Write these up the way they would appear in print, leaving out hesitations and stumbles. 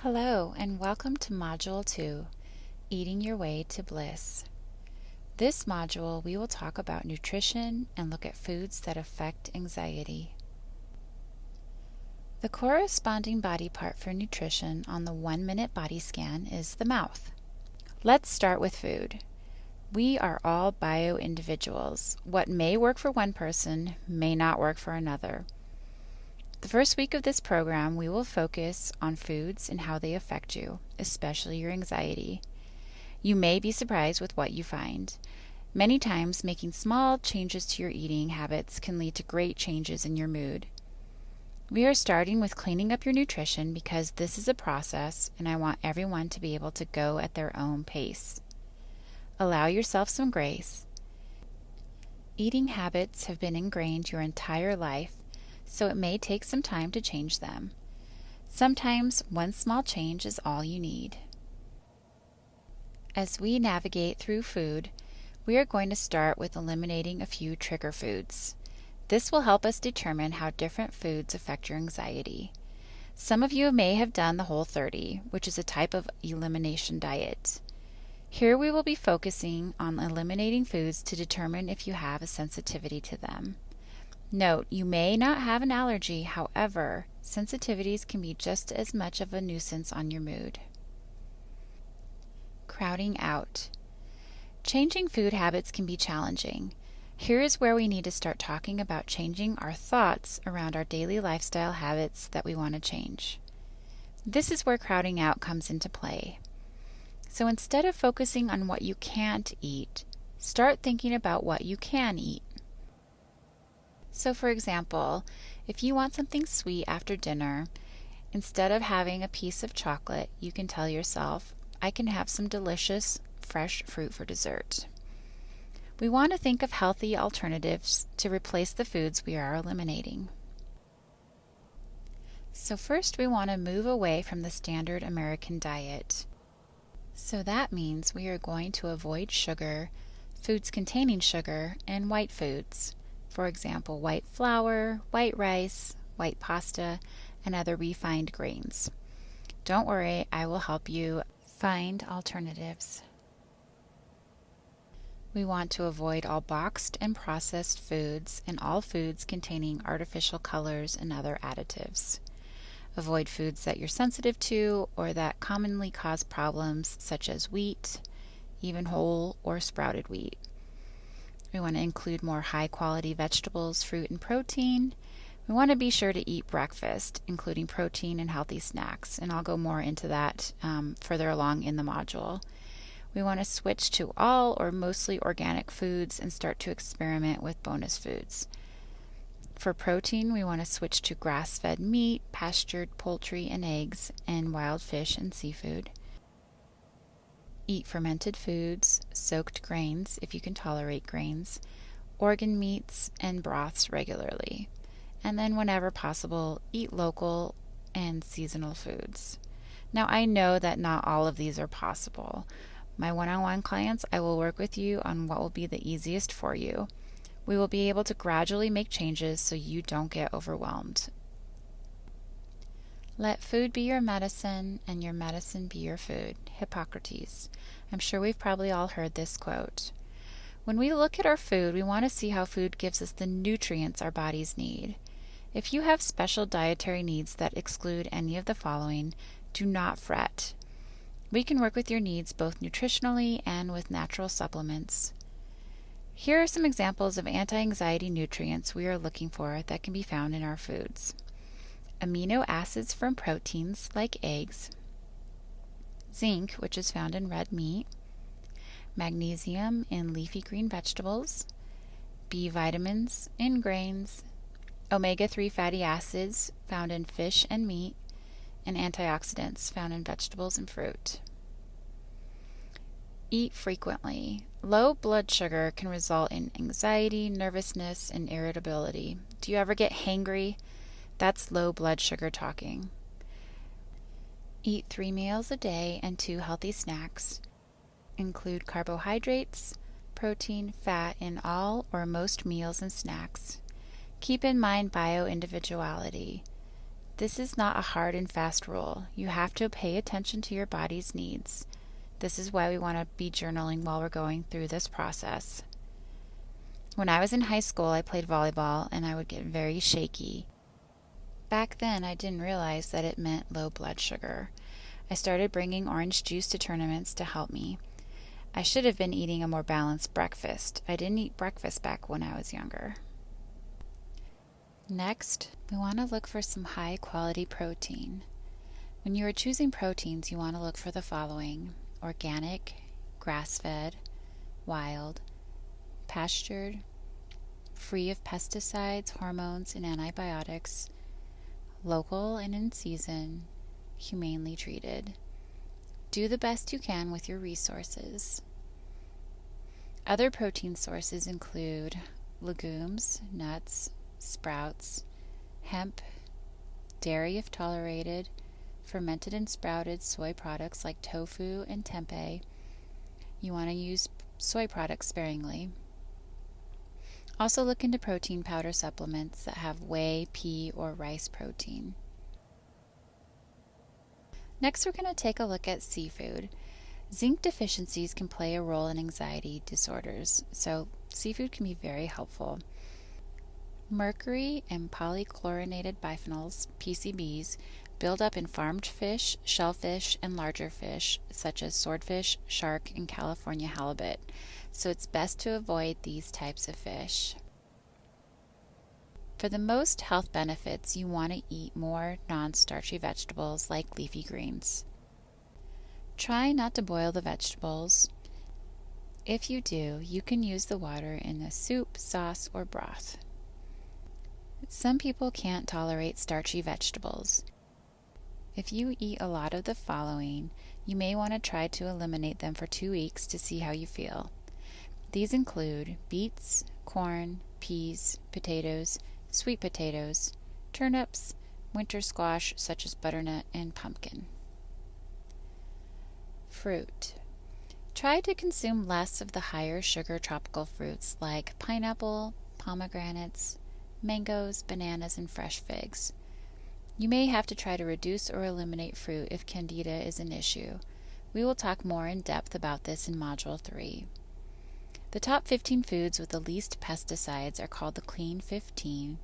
Hello, and welcome to Module 2, Eating Your Way to Bliss. This module, we will talk about nutrition and look at foods that affect anxiety. The corresponding body part for nutrition on the 1-minute body scan is the mouth. Let's start with food. We are all bio-individuals. What may work for one person may not work for another. The first week of this program, we will focus on foods and how they affect you, especially your anxiety. You may be surprised with what you find. Many times, making small changes to your eating habits can lead to great changes in your mood. We are starting with cleaning up your nutrition because this is a process and I want everyone to be able to go at their own pace. Allow yourself some grace. Eating habits have been ingrained your entire life, so it may take some time to change them. Sometimes one small change is all you need. As we navigate through food, we are going to start with eliminating a few trigger foods. This will help us determine how different foods affect your anxiety. Some of you may have done the Whole30, which is a type of elimination diet. Here we will be focusing on eliminating foods to determine if you have a sensitivity to them. Note, you may not have an allergy, however, sensitivities can be just as much of a nuisance on your mood. Crowding out. Changing food habits can be challenging. Here is where we need to start talking about changing our thoughts around our daily lifestyle habits that we want to change. This is where crowding out comes into play. So instead of focusing on what you can't eat, start thinking about what you can eat. So for example, if you want something sweet after dinner, instead of having a piece of chocolate, you can tell yourself, I can have some delicious fresh fruit for dessert. We want to think of healthy alternatives to replace the foods we are eliminating. So first we want to move away from the standard American diet. So that means we are going to avoid sugar, foods containing sugar, and white foods. For example, white flour, white rice, white pasta, and other refined grains. Don't worry, I will help you find alternatives. We want to avoid all boxed and processed foods and all foods containing artificial colors and other additives. Avoid foods that you're sensitive to or that commonly cause problems, such as wheat, even whole or sprouted wheat. We want to include more high-quality vegetables, fruit, and protein. We want to be sure to eat breakfast, including protein and healthy snacks, and I'll go more into that further along in the module. We want to switch to all or mostly organic foods and start to experiment with bonus foods. For protein, we want to switch to grass-fed meat, pastured poultry and eggs, and wild fish and seafood. Eat fermented foods, soaked grains if you can tolerate grains, organ meats, and broths regularly. And then whenever possible, eat local and seasonal foods. Now I know that not all of these are possible. My one-on-one clients, I will work with you on what will be the easiest for you. We will be able to gradually make changes so you don't get overwhelmed. Let food be your medicine and your medicine be your food. Hippocrates. I'm sure we've probably all heard this quote. When we look at our food, we want to see how food gives us the nutrients our bodies need. If you have special dietary needs that exclude any of the following, do not fret. We can work with your needs both nutritionally and with natural supplements. Here are some examples of anti-anxiety nutrients we are looking for that can be found in our foods. Amino acids from proteins like eggs, zinc, which is found in red meat, magnesium in leafy green vegetables, B vitamins in grains, omega-3 fatty acids found in fish and meat, and antioxidants found in vegetables and fruit. Eat frequently. Low blood sugar can result in anxiety, nervousness, and irritability. Do you ever get hangry? That's low blood sugar talking. Eat 3 meals a day and 2 healthy snacks. Include carbohydrates, protein, fat in all or most meals and snacks. Keep in mind bio-individuality. This is not a hard and fast rule. You have to pay attention to your body's needs. This is why we want to be journaling while we're going through this process. When I was in high school, I played volleyball and I would get very shaky. Back then, I didn't realize that it meant low blood sugar. I started bringing orange juice to tournaments to help me. I should have been eating a more balanced breakfast. I didn't eat breakfast back when I was younger. Next, we want to look for some high-quality protein. When you are choosing proteins, you want to look for the following: organic, grass-fed, wild, pastured, free of pesticides, hormones, and antibiotics, local and in season, humanely treated. Do the best you can with your resources. Other protein sources include legumes, nuts, sprouts, hemp, dairy if tolerated, fermented and sprouted soy products like tofu and tempeh. You want to use soy products sparingly. Also look into protein powder supplements that have whey, pea, or rice protein. Next, we're going to take a look at seafood. Zinc deficiencies can play a role in anxiety disorders, so seafood can be very helpful. Mercury and polychlorinated biphenyls, PCBs, build up in farmed fish, shellfish, and larger fish, such as swordfish, shark, and California halibut, so it's best to avoid these types of fish. For the most health benefits, you want to eat more non-starchy vegetables like leafy greens. Try not to boil the vegetables. If you do, you can use the water in a soup, sauce, or broth. Some people can't tolerate starchy vegetables. If you eat a lot of the following, you may want to try to eliminate them for 2 weeks to see how you feel. These include beets, corn, peas, potatoes, sweet potatoes, turnips, winter squash such as butternut, and pumpkin. Fruit. Try to consume less of the higher sugar tropical fruits like pineapple, pomegranates, mangoes, bananas, and fresh figs. You may have to try to reduce or eliminate fruit if candida is an issue. We will talk more in depth about this in Module 3. The top 15 foods with the least pesticides are called the Clean 15,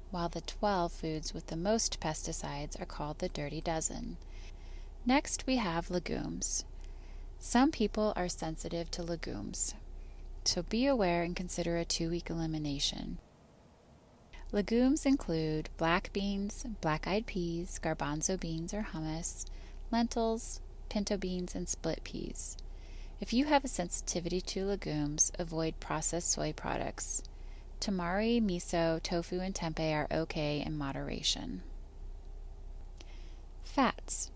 while the 12 foods with the most pesticides are called the Dirty Dozen. Next, we have legumes. Some people are sensitive to legumes, so be aware and consider a 2-week elimination. Legumes include black beans, black-eyed peas, garbanzo beans or hummus, lentils, pinto beans, and split peas. If you have a sensitivity to legumes, avoid processed soy products. Tamari, miso, tofu, and tempeh are okay in moderation. Fats.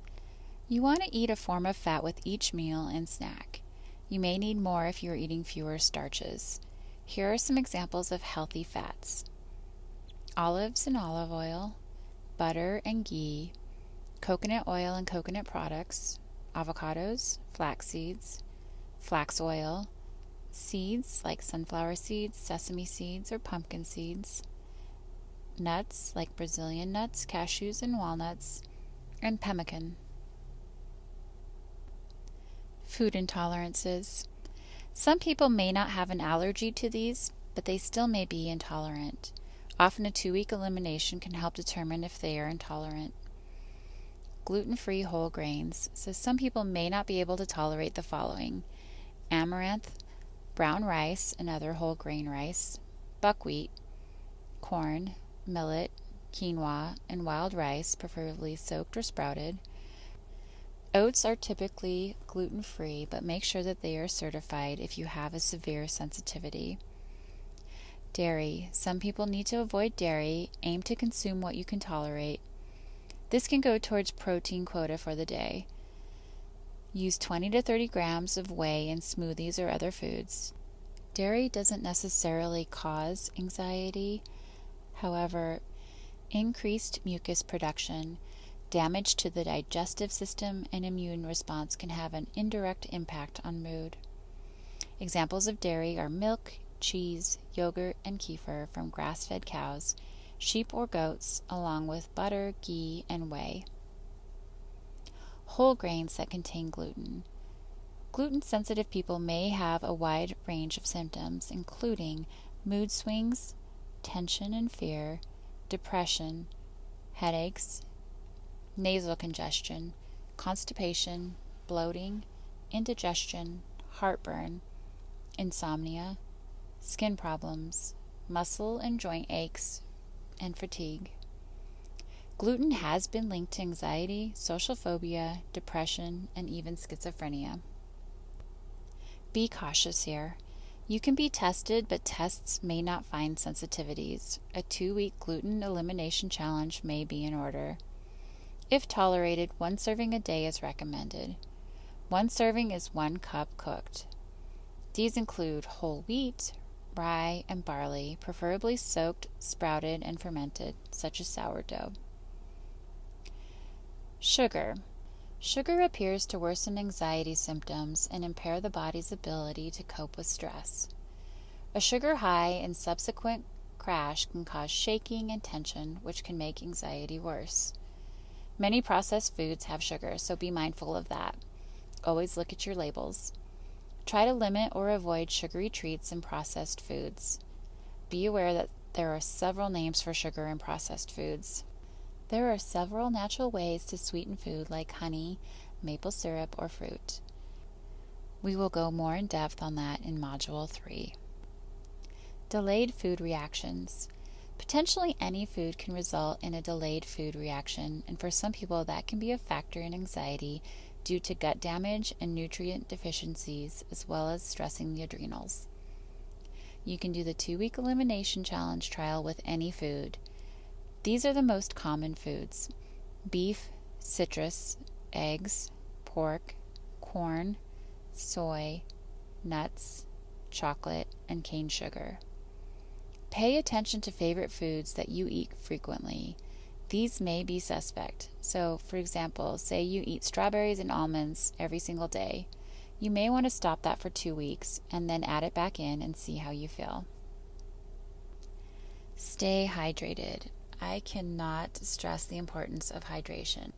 You want to eat a form of fat with each meal and snack. You may need more if you are eating fewer starches. Here are some examples of healthy fats: olives and olive oil, butter and ghee, coconut oil and coconut products, avocados, flax seeds, flax oil, seeds like sunflower seeds, sesame seeds, or pumpkin seeds, nuts like Brazilian nuts, cashews, and walnuts, and pemmican. Food intolerances. Some people may not have an allergy to these, but they still may be intolerant. Often a 2-week elimination can help determine if they are intolerant. Gluten-free whole grains. So some people may not be able to tolerate the following: amaranth, brown rice and other whole grain rice, buckwheat, corn, millet, quinoa, and wild rice, preferably soaked or sprouted. Oats are typically gluten-free, but make sure that they are certified if you have a severe sensitivity. Dairy. Some people need to avoid dairy. Aim to consume what you can tolerate. This can go towards protein quota for the day. Use 20 to 30 grams of whey in smoothies or other foods. Dairy doesn't necessarily cause anxiety. However, increased mucus production, damage to the digestive system, and immune response can have an indirect impact on mood. Examples of dairy are milk, cheese, yogurt, and kefir from grass-fed cows, sheep or goats, along with butter, ghee, and whey. Whole grains that contain gluten. Gluten-sensitive people may have a wide range of symptoms, including mood swings, tension and fear, depression, headaches, nasal congestion, constipation, bloating, indigestion, heartburn, insomnia, skin problems, muscle and joint aches, and fatigue. Gluten has been linked to anxiety, social phobia, depression, and even schizophrenia. Be cautious here. You can be tested, but tests may not find sensitivities. A 2-week gluten elimination challenge may be in order. If tolerated, 1 serving a day is recommended. 1 serving is 1 cup cooked. These include whole wheat, rye, and barley, preferably soaked, sprouted, and fermented, such as sourdough. Sugar. Sugar appears to worsen anxiety symptoms and impair the body's ability to cope with stress. A sugar high and subsequent crash can cause shaking and tension, which can make anxiety worse. Many processed foods have sugar, so be mindful of that. Always look at your labels. Try to limit or avoid sugary treats and processed foods. Be aware that there are several names for sugar in processed foods. There are several natural ways to sweeten food like honey, maple syrup, or fruit. We will go more in depth on that in Module 3. Delayed food reactions. Potentially any food can result in a delayed food reaction, and for some people that can be a factor in anxiety due to gut damage and nutrient deficiencies, as well as stressing the adrenals. You can do the 2-week elimination challenge trial with any food. These are the most common foods: beef, citrus, eggs, pork, corn, soy, nuts, chocolate, and cane sugar. Pay attention to favorite foods that you eat frequently. These may be suspect. So, for example, say you eat strawberries and almonds every single day. You may want to stop that for 2 weeks and then add it back in and see how you feel. Stay hydrated. I cannot stress the importance of hydration.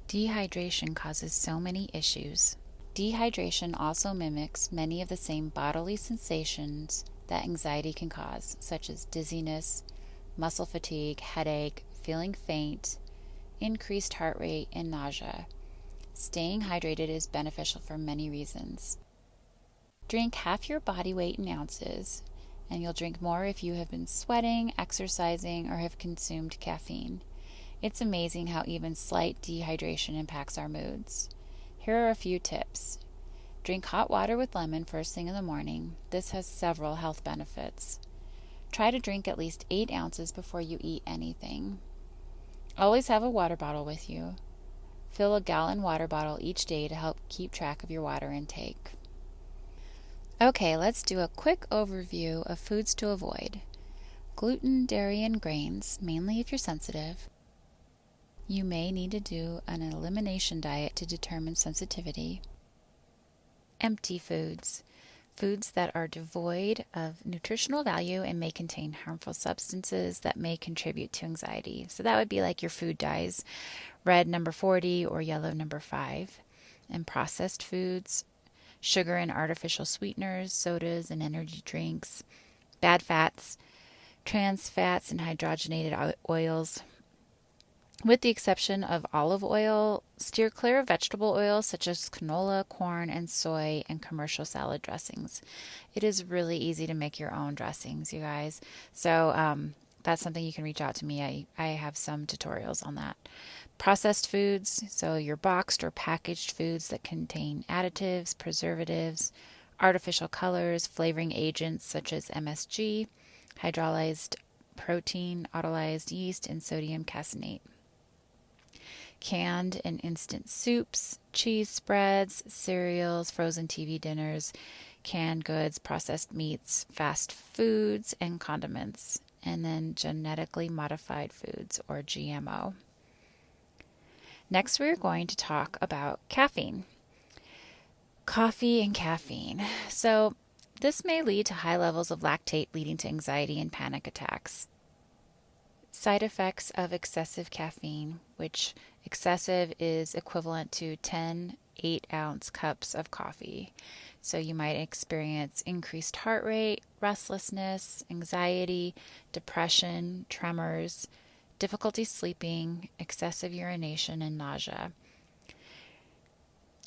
Dehydration causes so many issues. Dehydration also mimics many of the same bodily sensations that anxiety can cause, such as dizziness, muscle fatigue, headache, feeling faint, increased heart rate, and nausea. Staying hydrated is beneficial for many reasons. Drink half your body weight in ounces, and you'll drink more if you have been sweating, exercising, or have consumed caffeine. It's amazing how even slight dehydration impacts our moods. Here are a few tips. Drink hot water with lemon first thing in the morning. This has several health benefits. Try to drink at least 8 ounces before you eat anything. Always have a water bottle with you. Fill a gallon water bottle each day to help keep track of your water intake. Okay, let's do a quick overview of foods to avoid. Gluten, dairy, and grains, mainly if you're sensitive. You may need to do an elimination diet to determine sensitivity. Empty foods. Foods that are devoid of nutritional value and may contain harmful substances that may contribute to anxiety. So that would be like your food dyes, red number 40 or yellow number 5. And processed foods, sugar and artificial sweeteners, sodas and energy drinks, bad fats, trans fats, and hydrogenated oils. With the exception of olive oil, steer clear of vegetable oils such as canola, corn, and soy, and commercial salad dressings. It is really easy to make your own dressings, you guys. So that's something you can reach out to me. I have some tutorials on that. Processed foods, so your boxed or packaged foods that contain additives, preservatives, artificial colors, flavoring agents such as MSG, hydrolyzed protein, autolyzed yeast, and sodium caseinate. Canned and instant soups, cheese spreads, cereals, frozen TV dinners, canned goods, processed meats, fast foods, and condiments, and then genetically modified foods, or GMO. Next, we're going to talk about caffeine. Coffee and caffeine. So, this may lead to high levels of lactate, leading to anxiety and panic attacks. Side effects of excessive caffeine, which excessive is equivalent to 10 8-ounce cups of coffee. So you might experience increased heart rate, restlessness, anxiety, depression, tremors, difficulty sleeping, excessive urination, and nausea.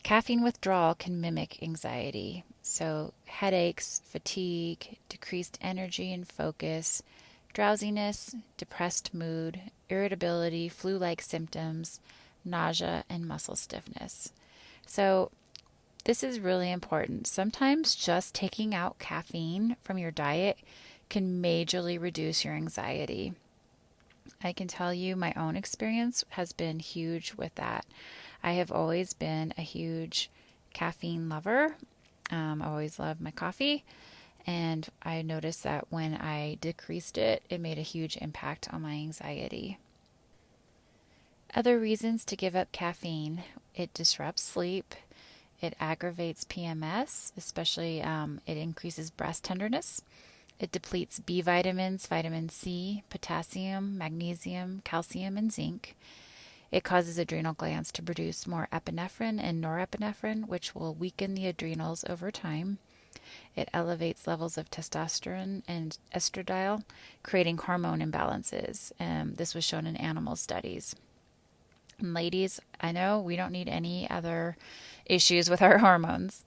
Caffeine withdrawal can mimic anxiety. So headaches, fatigue, decreased energy and focus, drowsiness, depressed mood, irritability, flu-like symptoms, nausea, and muscle stiffness. So this is really important. Sometimes just taking out caffeine from your diet can majorly reduce your anxiety. I can tell you my own experience has been huge with that. I have always been a huge caffeine lover. I always loved my coffee. And I noticed that when I decreased it, it made a huge impact on my anxiety. Other reasons to give up caffeine: it disrupts sleep, it aggravates PMS, especially it increases breast tenderness, it depletes B vitamins, vitamin C, potassium, magnesium, calcium, and zinc. It causes adrenal glands to produce more epinephrine and norepinephrine, which will weaken the adrenals over time. It elevates levels of testosterone and estradiol, creating hormone imbalances. This was shown in animal studies. And ladies, I know we don't need any other issues with our hormones.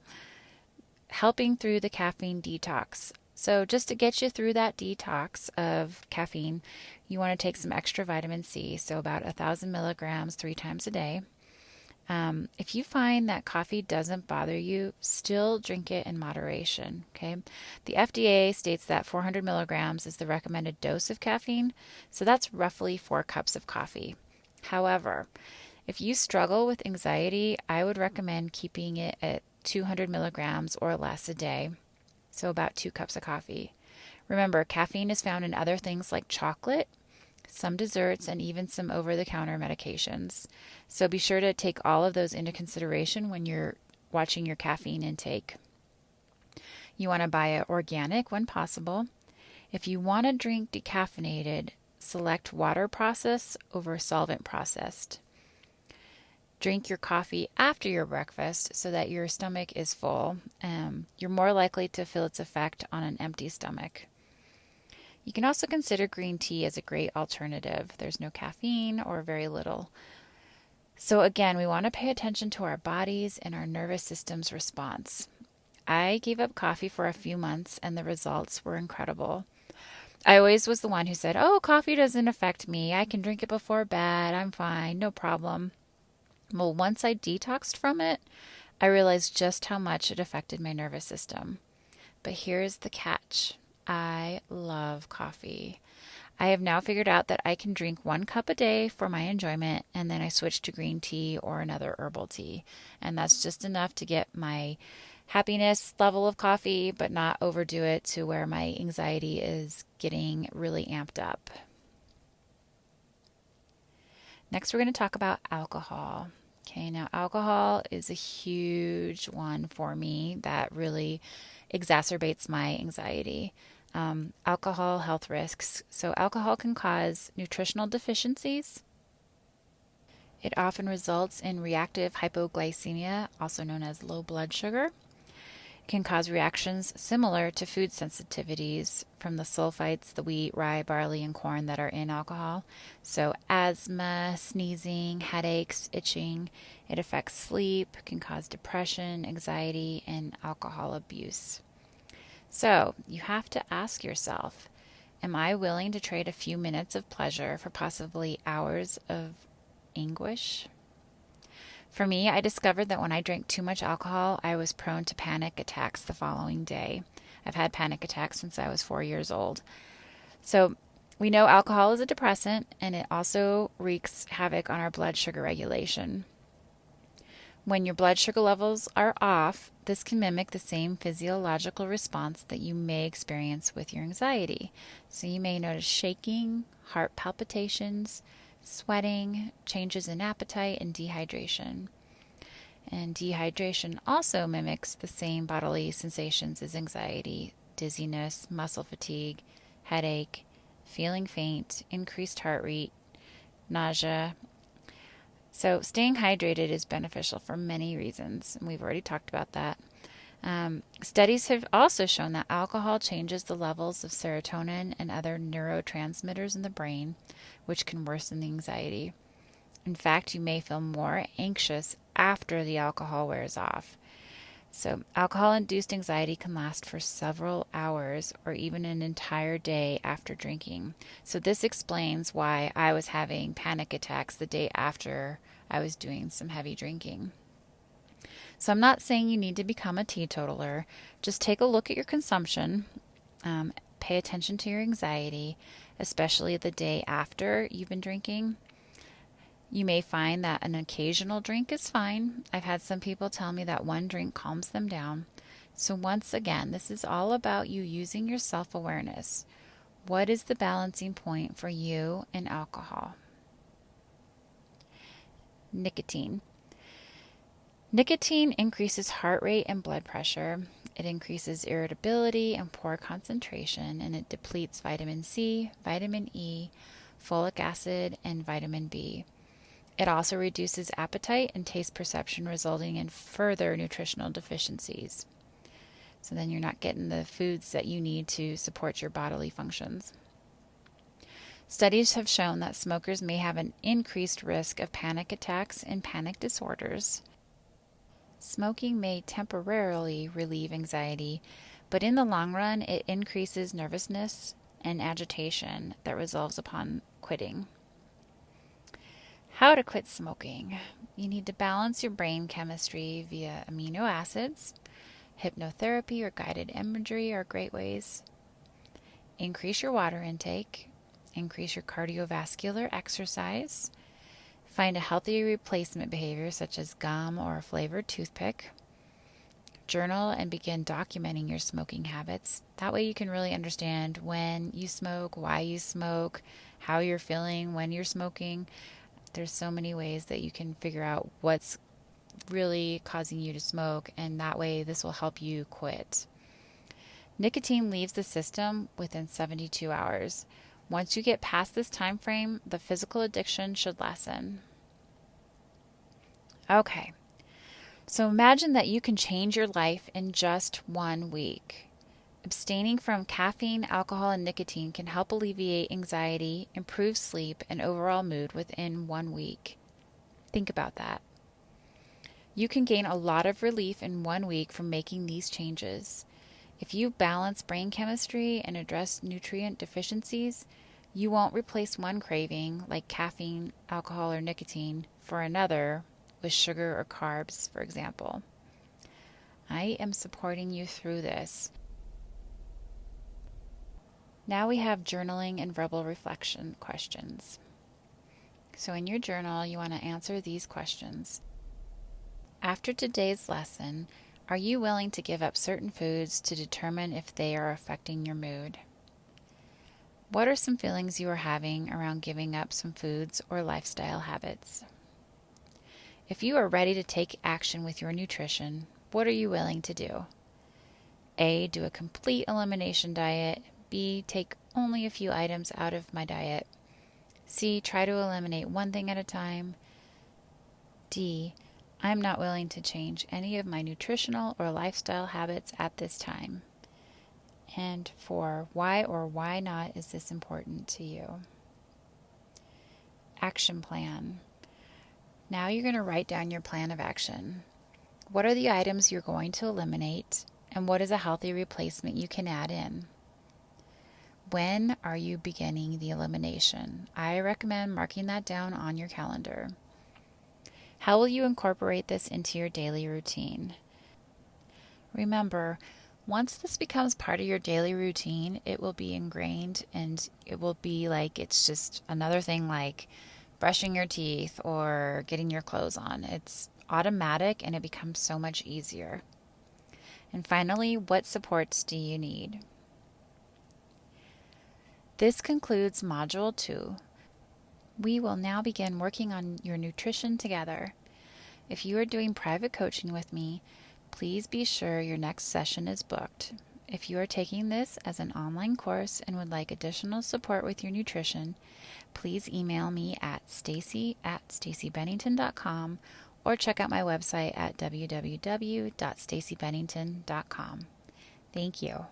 Helping through the caffeine detox. So just to get you through that detox of caffeine, you want to take some extra vitamin C, so about 1,000 milligrams 3 times a day. If you find that coffee doesn't bother you, still drink it in moderation, okay? The FDA states that 400 milligrams is the recommended dose of caffeine, so that's roughly 4 cups of coffee. However, if you struggle with anxiety, I would recommend keeping it at 200 milligrams or less a day, so about 2 cups of coffee. Remember, caffeine is found in other things like chocolate, some desserts, and even some over-the-counter medications. So be sure to take all of those into consideration when you're watching your caffeine intake. You want to buy it organic when possible. If you want to drink decaffeinated, select water processed over solvent processed. Drink your coffee after your breakfast so that your stomach is full. You're more likely to feel its effect on an empty stomach. You can also consider green tea as a great alternative. There's no caffeine or very little. So again, we want to pay attention to our bodies and our nervous system's response. I gave up coffee for a few months and the results were incredible. I always was the one who said, "Oh, coffee doesn't affect me. I can drink it before bed. I'm fine. No problem." Well, once I detoxed from it, I realized just how much it affected my nervous system. But here's the catch. I love coffee. I have now figured out that I can drink 1 cup a day for my enjoyment, and then I switch to green tea or another herbal tea. And that's just enough to get my happiness level of coffee, but not overdo it to where my anxiety is getting really amped up. Next, we're going to talk about alcohol. Okay, now alcohol is a huge one for me that really exacerbates my anxiety. Alcohol health risks. So alcohol can cause nutritional deficiencies. It often results in reactive hypoglycemia, also known as low blood sugar. It can cause reactions similar to food sensitivities from the sulfites, the wheat, rye, barley, and corn that are in alcohol. So asthma, sneezing, headaches, itching. It affects sleep, can cause depression, anxiety, and alcohol abuse. So you have to ask yourself, am I willing to trade a few minutes of pleasure for possibly hours of anguish? For me, I discovered that when I drank too much alcohol, I was prone to panic attacks the following day. I've had panic attacks since I was 4 years old. So we know alcohol is a depressant, and it also wreaks havoc on our blood sugar regulation. When your blood sugar levels are off, this can mimic the same physiological response that you may experience with your anxiety. So you may notice shaking, heart palpitations, sweating, changes in appetite, and dehydration. And dehydration also mimics the same bodily sensations as anxiety: dizziness, muscle fatigue, headache, feeling faint, increased heart rate, nausea. So staying hydrated is beneficial for many reasons, and we've already talked about that. Studies have also shown that alcohol changes the levels of serotonin and other neurotransmitters in the brain, which can worsen the anxiety. In fact, you may feel more anxious after the alcohol wears off. So, alcohol-induced anxiety can last for several hours or even an entire day after drinking. So, this explains why I was having panic attacks the day after I was doing some heavy drinking. So, I'm not saying you need to become a teetotaler. Just take a look at your consumption. Pay attention to your anxiety, especially the day after you've been drinking. You may find that an occasional drink is fine. I've had some people tell me that one drink calms them down. So once again, this is all about you using your self-awareness. What is the balancing point for you in alcohol? Nicotine. Nicotine increases heart rate and blood pressure. It increases irritability and poor concentration, and it depletes vitamin C, vitamin E, folic acid, and vitamin B. It also reduces appetite and taste perception, resulting in further nutritional deficiencies. So then you're not getting the foods that you need to support your bodily functions. Studies have shown that smokers may have an increased risk of panic attacks and panic disorders. Smoking may temporarily relieve anxiety, but in the long run, it increases nervousness and agitation that resolves upon quitting. How to quit smoking. You need to balance your brain chemistry via amino acids. Hypnotherapy or guided imagery are great ways. Increase your water intake. Increase your cardiovascular exercise. Find a healthy replacement behavior such as gum or a flavored toothpick. Journal and begin documenting your smoking habits. That way you can really understand when you smoke, why you smoke, how you're feeling when you're smoking. There's so many ways that you can figure out what's really causing you to smoke, and that way this will help you quit. Nicotine leaves the system within 72 hours. Once you get past this time frame, the physical addiction should lessen. Okay, so imagine that you can change your life in just 1 week. Abstaining from caffeine, alcohol, and nicotine can help alleviate anxiety, improve sleep, and overall mood within 1 week. Think about that. You can gain a lot of relief in 1 week from making these changes. If you balance brain chemistry and address nutrient deficiencies, you won't replace one craving, like caffeine, alcohol, or nicotine, for another, with sugar or carbs, for example. I am supporting you through this. Now we have journaling and verbal reflection questions. So in your journal, you want to answer these questions. After today's lesson, are you willing to give up certain foods to determine if they are affecting your mood? What are some feelings you are having around giving up some foods or lifestyle habits? If you are ready to take action with your nutrition, what are you willing to do? A, do a complete elimination diet. B, take only a few items out of my diet. C, try to eliminate one thing at a time. D, I'm not willing to change any of my nutritional or lifestyle habits at this time. And 4, why or why not is this important to you? Action plan. Now you're going to write down your plan of action. What are the items you're going to eliminate, and what is a healthy replacement you can add in? When are you beginning the elimination? I recommend marking that down on your calendar. How will you incorporate this into your daily routine? Remember, once this becomes part of your daily routine, it will be ingrained, and it will be like it's just another thing like brushing your teeth or getting your clothes on. It's automatic and it becomes so much easier. And finally, what supports do you need? This concludes Module 2. We will now begin working on your nutrition together. If you are doing private coaching with me, please be sure your next session is booked. If you are taking this as an online course and would like additional support with your nutrition, please email me at stacy@stacybennington.com or check out my website at www.staceybennington.com. Thank you.